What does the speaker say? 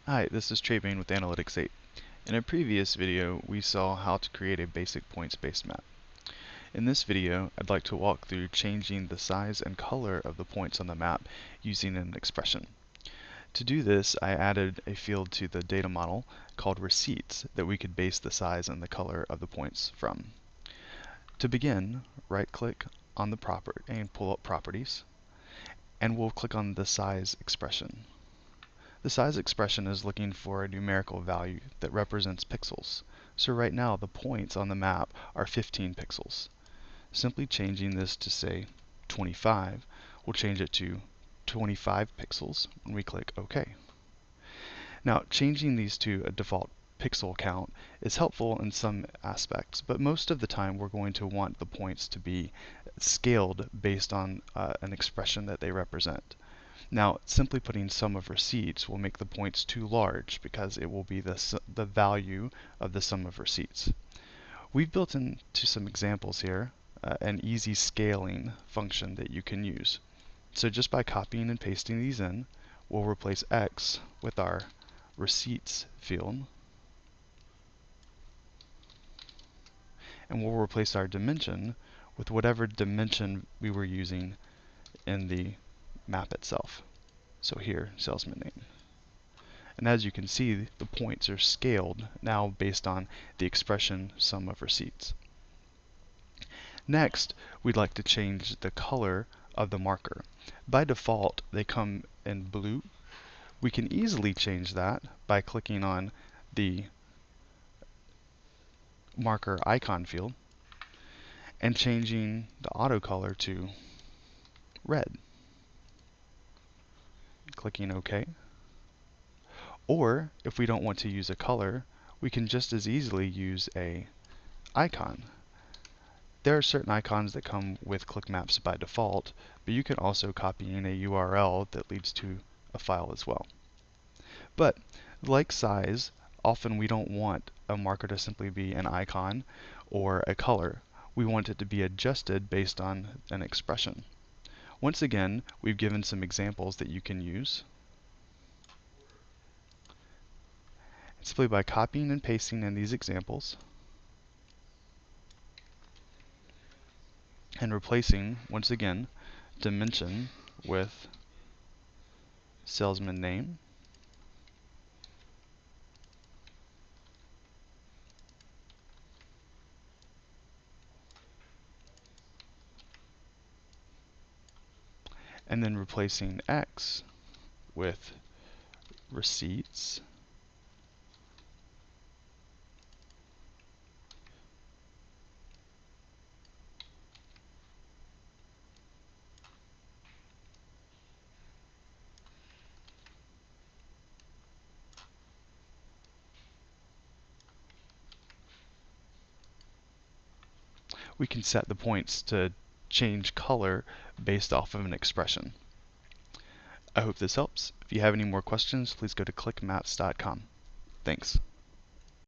Hi, this is Trey Bain with Analytics 8. In a previous video, we saw how to create a basic points-based map. In this video, I'd like to walk through changing the size and color of the points on the map using an expression. To do this, I added a field to the data model called receipts that we could base the size and the color of the points from. To begin, right-click on the property and pull up Properties, and we'll click on the size expression. The size expression is looking for a numerical value that represents pixels. So right now the points on the map are 15 pixels. Simply changing this to say 25 will change it to 25 pixels when we click OK. Now changing these to a default pixel count is helpful in some aspects, but most of the time we're going to want the points to be scaled based on an expression that they represent. Now, simply putting sum of receipts will make the points too large because it will be the value of the sum of receipts. We've built into some examples here an easy scaling function that you can use. So just by copying and pasting these in, we'll replace X with our receipts field, and we'll replace our dimension with whatever dimension we were using in the map itself. So here, salesman name. And as you can see, the points are scaled now based on the expression sum of receipts. Next, we'd like to change the color of the marker. By default, they come in blue. We can easily change that by clicking on the marker icon field and changing the auto color to red. Clicking OK. Or, if we don't want to use a color, we can just as easily use a icon. There are certain icons that come with QlikMaps by default, but you can also copy in a URL that leads to a file as well. But, like size, often we don't want a marker to simply be an icon or a color. We want it to be adjusted based on an expression. Once again, we've given some examples that you can use. Simply by copying and pasting in these examples and replacing, once again, dimension with salesman name, and then replacing X with receipts, we can set the points to change color based off of an expression. I hope this helps. If you have any more questions, please go to QlikMaps.com. Thanks.